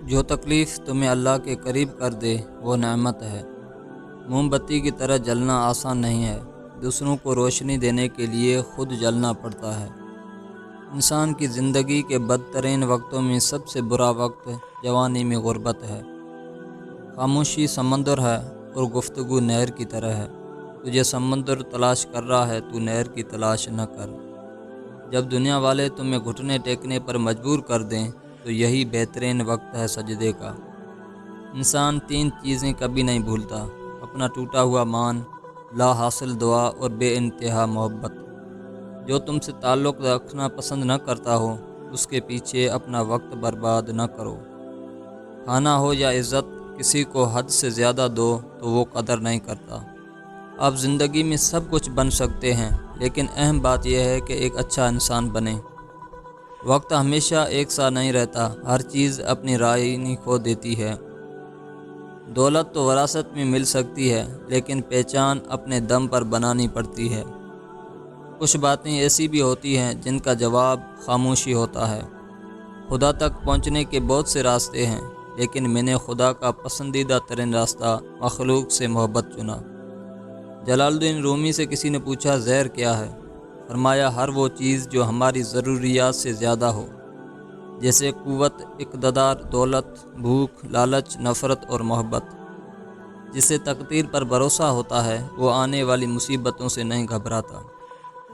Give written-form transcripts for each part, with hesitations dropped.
جو تکلیف تمہیں اللہ کے قریب کر دے وہ نعمت ہے۔ موم بتی کی طرح جلنا آسان نہیں ہے، دوسروں کو روشنی دینے کے لیے خود جلنا پڑتا ہے۔ انسان کی زندگی کے بدترین وقتوں میں سب سے برا وقت جوانی میں غربت ہے۔ خاموشی سمندر ہے اور گفتگو نہر کی طرح ہے۔ تجھے سمندر تلاش کر رہا ہے، تو نہر کی تلاش نہ کر۔ جب دنیا والے تمہیں گھٹنے ٹیکنے پر مجبور کر دیں تو یہی بہترین وقت ہے سجدے کا۔ انسان 3 چیزیں کبھی نہیں بھولتا: اپنا ٹوٹا ہوا مان، لا حاصل دعا اور بے انتہا محبت۔ جو تم سے تعلق رکھنا پسند نہ کرتا ہو اس کے پیچھے اپنا وقت برباد نہ کرو۔ کھانا ہو یا عزت، کسی کو حد سے زیادہ دو تو وہ قدر نہیں کرتا۔ آپ زندگی میں سب کچھ بن سکتے ہیں، لیکن اہم بات یہ ہے کہ ایک اچھا انسان بنیں۔ وقت ہمیشہ ایک سا نہیں رہتا، ہر چیز اپنی رائے کھو دیتی ہے۔ دولت تو وراثت میں مل سکتی ہے، لیکن پہچان اپنے دم پر بنانی پڑتی ہے۔ کچھ باتیں ایسی بھی ہوتی ہیں جن کا جواب خاموشی ہوتا ہے۔ خدا تک پہنچنے کے بہت سے راستے ہیں، لیکن میں نے خدا کا پسندیدہ ترین راستہ مخلوق سے محبت چنا۔ جلال الدین رومی سے کسی نے پوچھا زہر کیا ہے؟ فرمایا ہر وہ چیز جو ہماری ضروریات سے زیادہ ہو، جیسے قوت، اقتدار، دولت، بھوک، لالچ، نفرت اور محبت۔ جسے تقدیر پر بھروسہ ہوتا ہے وہ آنے والی مصیبتوں سے نہیں گھبراتا۔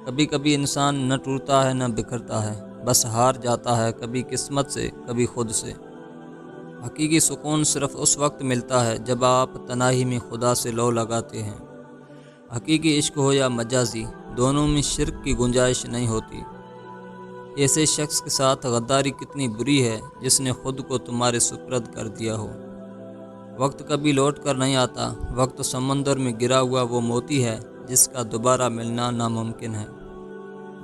کبھی کبھی انسان نہ ٹوٹتا ہے نہ بکھرتا ہے، بس ہار جاتا ہے، کبھی قسمت سے، کبھی خود سے۔ حقیقی سکون صرف اس وقت ملتا ہے جب آپ تنہائی میں خدا سے لو لگاتے ہیں۔ حقیقی عشق ہو یا مجازی، دونوں میں شرک کی گنجائش نہیں ہوتی۔ ایسے شخص کے ساتھ غداری کتنی بری ہے جس نے خود کو تمہارے سپرد کر دیا ہو۔ وقت کبھی لوٹ کر نہیں آتا، وقت سمندر میں گرا ہوا وہ موتی ہے جس کا دوبارہ ملنا ناممکن ہے۔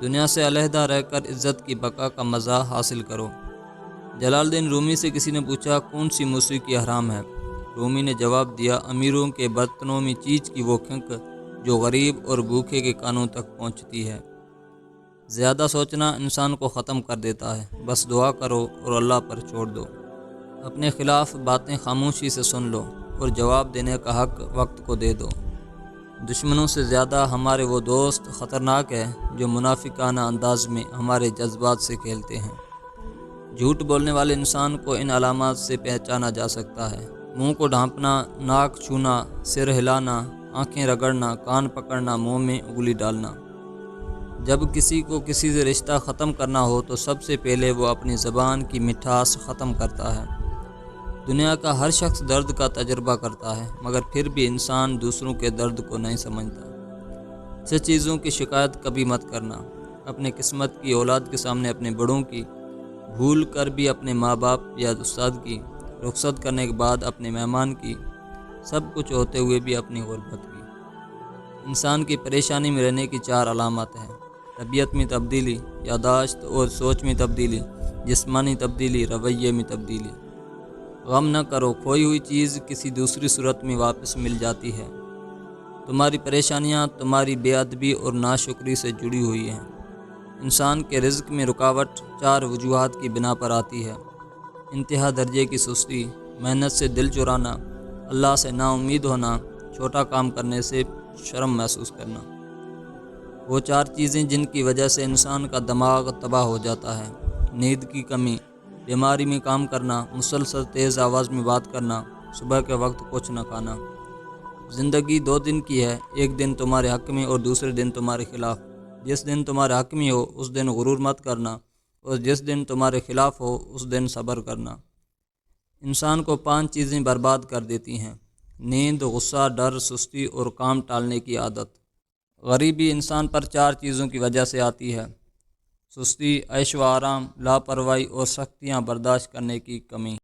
دنیا سے علیحدہ رہ کر عزت کی بقا کا مزہ حاصل کرو۔ جلال الدین رومی سے کسی نے پوچھا کون سی موسیقی حرام ہے؟ رومی نے جواب دیا امیروں کے برتنوں میں چیز کی وہ کھنک جو غریب اور بھوکے کے کانوں تک پہنچتی ہے۔ زیادہ سوچنا انسان کو ختم کر دیتا ہے، بس دعا کرو اور اللہ پر چھوڑ دو۔ اپنے خلاف باتیں خاموشی سے سن لو اور جواب دینے کا حق وقت کو دے دو۔ دشمنوں سے زیادہ ہمارے وہ دوست خطرناک ہے جو منافقانہ انداز میں ہمارے جذبات سے کھیلتے ہیں۔ جھوٹ بولنے والے انسان کو ان علامات سے پہچانا جا سکتا ہے: منہ کو ڈھانپنا، ناک چھونا، سر ہلانا، آنکھیں رگڑنا، کان پکڑنا، منہ میں انگلی ڈالنا۔ جب کسی کو کسی سے رشتہ ختم کرنا ہو تو سب سے پہلے وہ اپنی زبان کی مٹھاس ختم کرتا ہے۔ دنیا کا ہر شخص درد کا تجربہ کرتا ہے، مگر پھر بھی انسان دوسروں کے درد کو نہیں سمجھتا۔ سے چیزوں کی شکایت کبھی مت کرنا: اپنے قسمت کی، اولاد کے سامنے اپنے بڑوں کی، بھول کر بھی اپنے ماں باپ یا استاد کی، رخصت کرنے کے بعد اپنے مہمان کی، سب کچھ ہوتے ہوئے بھی اپنی غربت کی۔ انسان کی پریشانی میں رہنے کی 4 علامات ہیں: طبیعت میں تبدیلی، یادداشت اور سوچ میں تبدیلی، جسمانی تبدیلی، رویے میں تبدیلی۔ غم نہ کرو، کھوئی ہوئی چیز کسی دوسری صورت میں واپس مل جاتی ہے۔ تمہاری پریشانیاں تمہاری بے ادبی اور ناشکری سے جڑی ہوئی ہیں۔ انسان کے رزق میں رکاوٹ 4 وجوہات کی بنا پر آتی ہے: انتہا درجے کی سستی، محنت سے دل چرانا، اللہ سے نا امید ہونا، چھوٹا کام کرنے سے شرم محسوس کرنا۔ وہ 4 چیزیں جن کی وجہ سے انسان کا دماغ تباہ ہو جاتا ہے: نیند کی کمی، بیماری میں کام کرنا، مسلسل تیز آواز میں بات کرنا، صبح کے وقت کچھ نہ کھانا۔ زندگی 2 دن کی ہے، ایک دن تمہارے حق میں اور دوسرے دن تمہارے خلاف۔ جس دن تمہارے حق میں ہو اس دن غرور مت کرنا، اور جس دن تمہارے خلاف ہو اس دن صبر کرنا۔ انسان کو 5 چیزیں برباد کر دیتی ہیں: نیند، غصہ، ڈر، سستی اور کام ٹالنے کی عادت۔ غریبی انسان پر 4 چیزوں کی وجہ سے آتی ہے: سستی، عیش و آرام، لاپرواہی اور سختیاں برداشت کرنے کی کمی۔